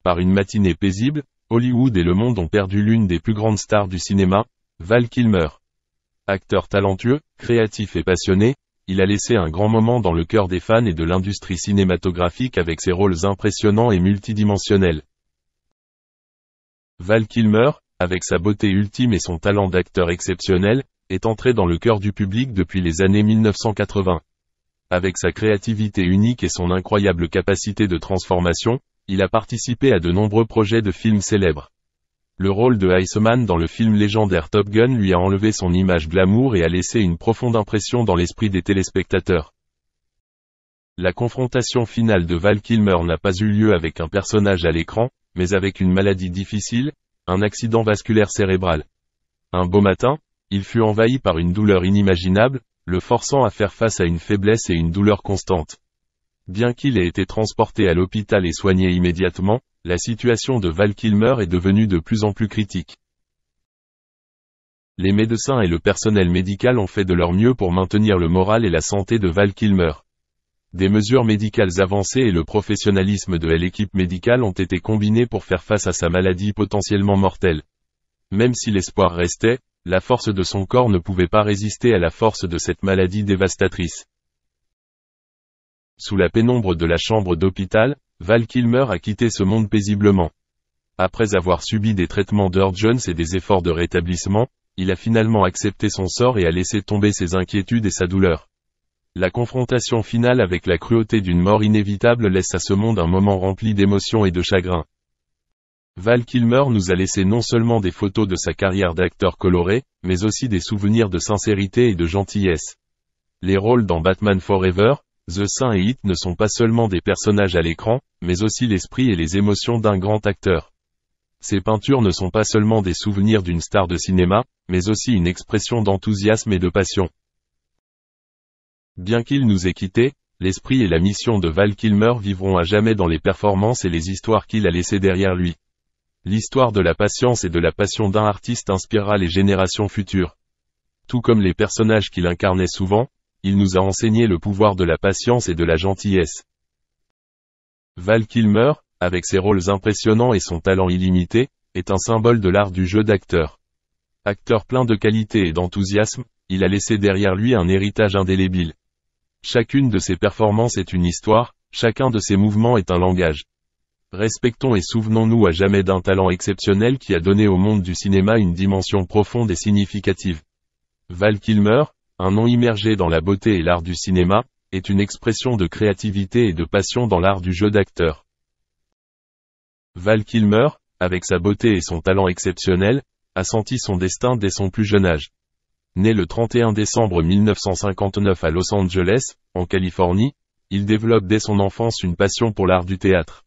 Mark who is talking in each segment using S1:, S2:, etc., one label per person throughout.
S1: Par une matinée paisible, Hollywood et le monde ont perdu l'une des plus grandes stars du cinéma, Val Kilmer. Acteur talentueux, créatif et passionné, il a laissé un grand moment dans le cœur des fans et de l'industrie cinématographique avec ses rôles impressionnants et multidimensionnels. Val Kilmer, avec sa beauté ultime et son talent d'acteur exceptionnel, est entré dans le cœur du public depuis les années 1980. Avec sa créativité unique et son incroyable capacité de transformation, il a participé à de nombreux projets de films célèbres. Le rôle de Iceman dans le film légendaire Top Gun lui a enlevé son image glamour et a laissé une profonde impression dans l'esprit des téléspectateurs. La confrontation finale de Val Kilmer n'a pas eu lieu avec un personnage à l'écran, mais avec une maladie difficile, un accident vasculaire cérébral. Un beau matin, il fut envahi par une douleur inimaginable, le forçant à faire face à une faiblesse et une douleur constante. Bien qu'il ait été transporté à l'hôpital et soigné immédiatement, la situation de Val Kilmer est devenue de plus en plus critique. Les médecins et le personnel médical ont fait de leur mieux pour maintenir le moral et la santé de Val Kilmer. Des mesures médicales avancées et le professionnalisme de l'équipe médicale ont été combinés pour faire face à sa maladie potentiellement mortelle. Même si l'espoir restait, la force de son corps ne pouvait pas résister à la force de cette maladie dévastatrice. Sous la pénombre de la chambre d'hôpital, Val Kilmer a quitté ce monde paisiblement. Après avoir subi des traitements d'urgence et des efforts de rétablissement, il a finalement accepté son sort et a laissé tomber ses inquiétudes et sa douleur. La confrontation finale avec la cruauté d'une mort inévitable laisse à ce monde un moment rempli d'émotions et de chagrin. Val Kilmer nous a laissé non seulement des photos de sa carrière d'acteur coloré, mais aussi des souvenirs de sincérité et de gentillesse. Les rôles dans Batman Forever, The Saint et It ne sont pas seulement des personnages à l'écran, mais aussi l'esprit et les émotions d'un grand acteur. Ses peintures ne sont pas seulement des souvenirs d'une star de cinéma, mais aussi une expression d'enthousiasme et de passion. Bien qu'il nous ait quittés, l'esprit et la mission de Val Kilmer vivront à jamais dans les performances et les histoires qu'il a laissées derrière lui. L'histoire de la patience et de la passion d'un artiste inspirera les générations futures. Tout comme les personnages qu'il incarnait souvent, il nous a enseigné le pouvoir de la patience et de la gentillesse. Val Kilmer, avec ses rôles impressionnants et son talent illimité, est un symbole de l'art du jeu d'acteur. Acteur plein de qualité et d'enthousiasme, il a laissé derrière lui un héritage indélébile. Chacune de ses performances est une histoire, chacun de ses mouvements est un langage. Respectons et souvenons-nous à jamais d'un talent exceptionnel qui a donné au monde du cinéma une dimension profonde et significative. Val Kilmer, un nom immergé dans la beauté et l'art du cinéma, est une expression de créativité et de passion dans l'art du jeu d'acteur. Val Kilmer, avec sa beauté et son talent exceptionnel, a senti son destin dès son plus jeune âge. Né le 31 décembre 1959 à Los Angeles, en Californie, il développe dès son enfance une passion pour l'art du théâtre.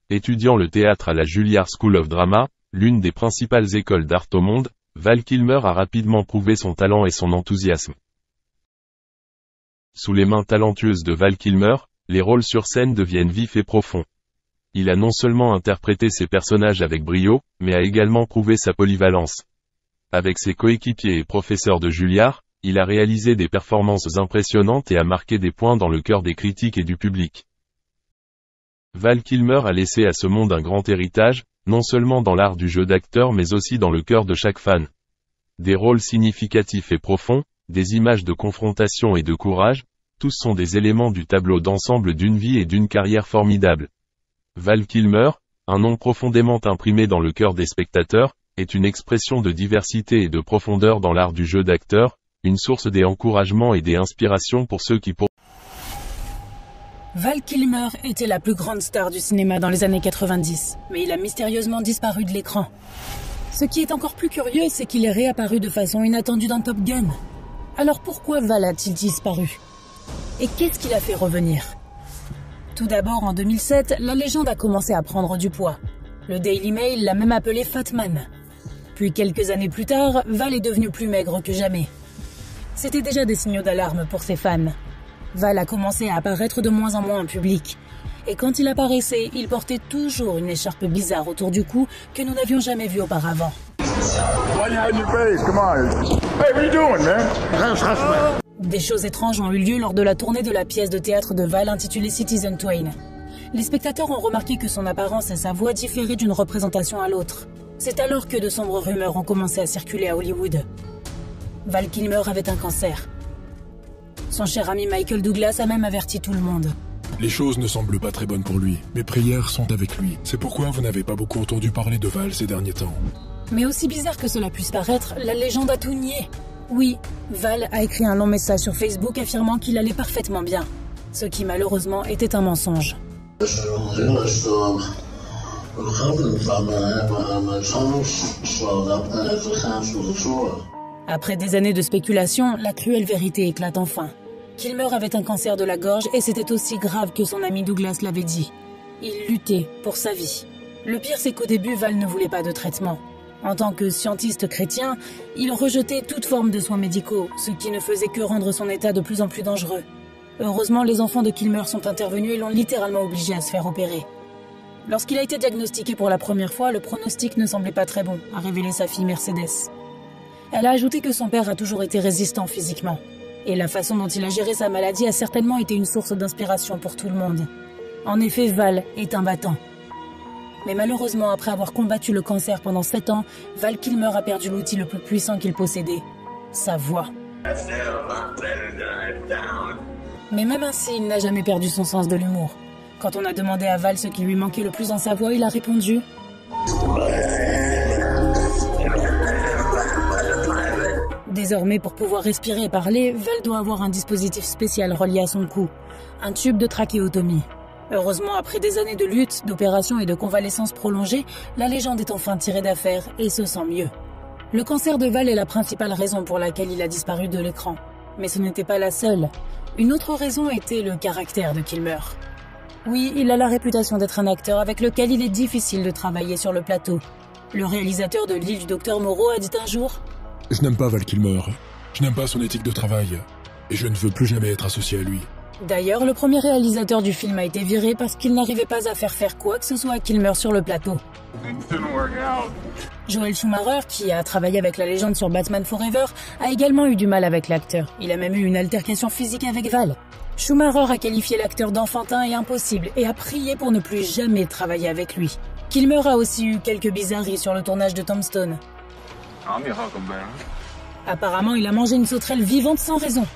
S1: Étudiant le théâtre à la Juilliard School of Drama, l'une des principales écoles d'art au monde, Val Kilmer a rapidement prouvé son talent et son enthousiasme. Sous les mains talentueuses de Val Kilmer, les rôles sur scène deviennent vifs et profonds. Il a non seulement interprété ses personnages avec brio, mais a également prouvé sa polyvalence. Avec ses coéquipiers et professeurs de Juilliard, il a réalisé des performances impressionnantes et a marqué des points dans le cœur des critiques et du public. Val Kilmer a laissé à ce monde un grand héritage, non seulement dans l'art du jeu d'acteur mais aussi dans le cœur de chaque fan. Des rôles significatifs et profonds, des images de confrontation et de courage, tous sont des éléments du tableau d'ensemble d'une vie et d'une carrière formidable. Val Kilmer, un nom profondément imprimé dans le cœur des spectateurs, est une expression de diversité et de profondeur dans l'art du jeu d'acteur, une source d'encouragement et d'inspiration pour ceux qui
S2: Val Kilmer était la plus grande star du cinéma dans les années 90, mais il a mystérieusement disparu de l'écran. Ce qui est encore plus curieux, c'est qu'il est réapparu de façon inattendue dans Top Gun. Alors pourquoi Val a-t-il disparu? Et qu'est-ce qui l'a fait revenir? Tout d'abord, en 2007, la légende a commencé à prendre du poids. Le Daily Mail l'a même appelé Fatman. Puis quelques années plus tard, Val est devenu plus maigre que jamais. C'était déjà des signaux d'alarme pour ses fans. Val a commencé à apparaître de moins en moins en public. Et quand il apparaissait, il portait toujours une écharpe bizarre autour du cou que nous n'avions jamais vue auparavant. Des choses étranges ont eu lieu lors de la tournée de la pièce de théâtre de Val intitulée Citizen Twain. Les spectateurs ont remarqué que son apparence et sa voix différaient d'une représentation à l'autre. C'est alors que de sombres rumeurs ont commencé à circuler à Hollywood. Val Kilmer avait un cancer. Son cher ami Michael Douglas a même averti tout le monde.
S3: Les choses ne semblent pas très bonnes pour lui. Mes prières sont avec lui. C'est pourquoi vous n'avez pas beaucoup entendu parler de Val ces derniers temps.
S2: Mais aussi bizarre que cela puisse paraître, la légende a tout nié. Oui, Val a écrit un long message sur Facebook affirmant qu'il allait parfaitement bien. Ce qui malheureusement était un mensonge. Après des années de spéculation, la cruelle vérité éclate enfin. Kilmer avait un cancer de la gorge et c'était aussi grave que son ami Douglas l'avait dit. Il luttait pour sa vie. Le pire, c'est qu'au début, Val ne voulait pas de traitement. En tant que scientiste chrétien, il rejetait toute forme de soins médicaux, ce qui ne faisait que rendre son état de plus en plus dangereux. Heureusement, les enfants de Kilmer sont intervenus et l'ont littéralement obligé à se faire opérer. Lorsqu'il a été diagnostiqué pour la première fois, le pronostic ne semblait pas très bon, a révélé sa fille Mercedes. Elle a ajouté que son père a toujours été résistant physiquement. Et la façon dont il a géré sa maladie a certainement été une source d'inspiration pour tout le monde. En effet, Val est un battant. Mais malheureusement, après avoir combattu le cancer pendant 7 ans, Val Kilmer a perdu l'outil le plus puissant qu'il possédait, sa voix. Mais même ainsi, il n'a jamais perdu son sens de l'humour. Quand on a demandé à Val ce qui lui manquait le plus dans sa voix, il a répondu « Désormais, pour pouvoir respirer et parler, Val doit avoir un dispositif spécial relié à son cou, un tube de trachéotomie. Heureusement, après des années de lutte, d'opérations et de convalescence prolongée, la légende est enfin tirée d'affaire et se sent mieux. Le cancer de Val est la principale raison pour laquelle il a disparu de l'écran. Mais ce n'était pas la seule. Une autre raison était le caractère de Kilmer. Oui, il a la réputation d'être un acteur avec lequel il est difficile de travailler sur le plateau. Le réalisateur de L'île du Docteur Moreau a dit un jour
S3: « Je n'aime pas Val Kilmer. Je n'aime pas son éthique de travail. Et je ne veux plus jamais être associé à lui. »
S2: D'ailleurs, le premier réalisateur du film a été viré parce qu'il n'arrivait pas à faire quoi que ce soit à Kilmer sur le plateau. Joel Schumacher, qui a travaillé avec la légende sur Batman Forever, a également eu du mal avec l'acteur. Il a même eu une altercation physique avec Val. Schumacher a qualifié l'acteur d'enfantin et impossible et a prié pour ne plus jamais travailler avec lui. Kilmer a aussi eu quelques bizarreries sur le tournage de Tombstone. Apparemment, il a mangé une sauterelle vivante sans raison.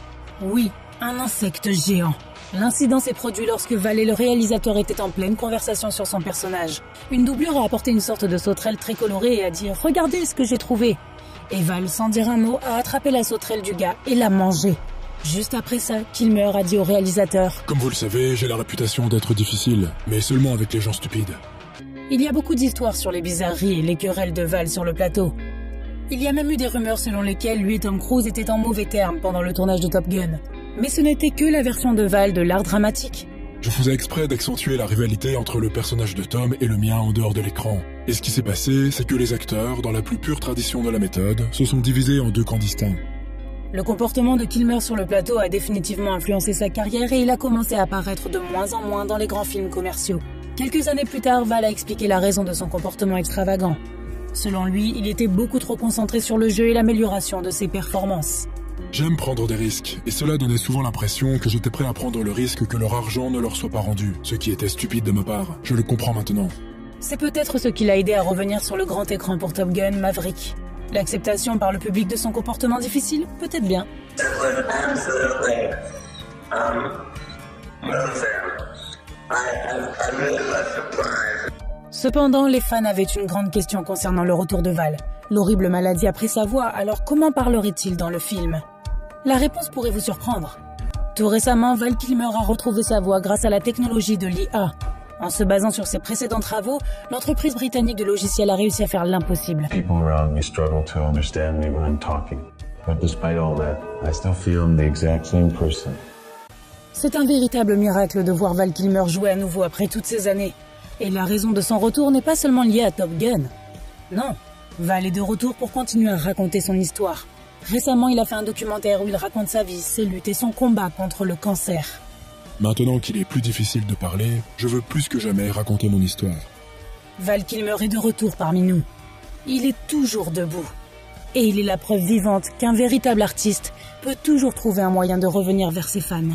S2: Oui, un insecte géant. L'incident s'est produit lorsque Val et le réalisateur étaient en pleine conversation sur son personnage. Une doublure a apporté une sorte de sauterelle très colorée et a dit « Regardez ce que j'ai trouvé !» Et Val, sans dire un mot, a attrapé la sauterelle du gars et l'a mangée. Juste après ça, Kilmer a dit au réalisateur «
S3: Comme vous le savez, j'ai la réputation d'être difficile, mais seulement avec les gens stupides. »
S2: Il y a beaucoup d'histoires sur les bizarreries et les querelles de Val sur le plateau. Il y a même eu des rumeurs selon lesquelles lui et Tom Cruise étaient en mauvais termes pendant le tournage de Top Gun. Mais ce n'était que la version de Val de l'art dramatique.
S3: Je faisais exprès d'accentuer la rivalité entre le personnage de Tom et le mien en dehors de l'écran. Et ce qui s'est passé, c'est que les acteurs, dans la plus pure tradition de la méthode, se sont divisés en deux camps distincts.
S2: Le comportement de Kilmer sur le plateau a définitivement influencé sa carrière et il a commencé à apparaître de moins en moins dans les grands films commerciaux. Quelques années plus tard, Val a expliqué la raison de son comportement extravagant. Selon lui, il était beaucoup trop concentré sur le jeu et l'amélioration de ses performances.
S3: J'aime prendre des risques, et cela donnait souvent l'impression que j'étais prêt à prendre le risque que leur argent ne leur soit pas rendu, ce qui était stupide de ma part. Je le comprends maintenant.
S2: C'est peut-être ce qui l'a aidé à revenir sur le grand écran pour Top Gun Maverick. L'acceptation par le public de son comportement difficile, peut-être bien. Cependant, les fans avaient une grande question concernant le retour de Val. L'horrible maladie a pris sa voix, alors comment parlerait-il dans le film? La réponse pourrait vous surprendre. Tout récemment, Val Kilmer a retrouvé sa voix grâce à la technologie de l'IA. En se basant sur ses précédents travaux, l'entreprise britannique de logiciels a réussi à faire l'impossible.
S4: People around me struggle to understand me when I'm talking. But despite all that, I still feel I'm the exact same person.
S2: C'est un véritable miracle de voir Val Kilmer jouer à nouveau après toutes ces années. Et la raison de son retour n'est pas seulement liée à Top Gun. Non, Val est de retour pour continuer à raconter son histoire. Récemment, il a fait un documentaire où il raconte sa vie, ses luttes et son combat contre le cancer.
S3: Maintenant qu'il est plus difficile de parler, je veux plus que jamais raconter mon histoire.
S2: Val Kilmer est de retour parmi nous. Il est toujours debout. Et il est la preuve vivante qu'un véritable artiste peut toujours trouver un moyen de revenir vers ses fans.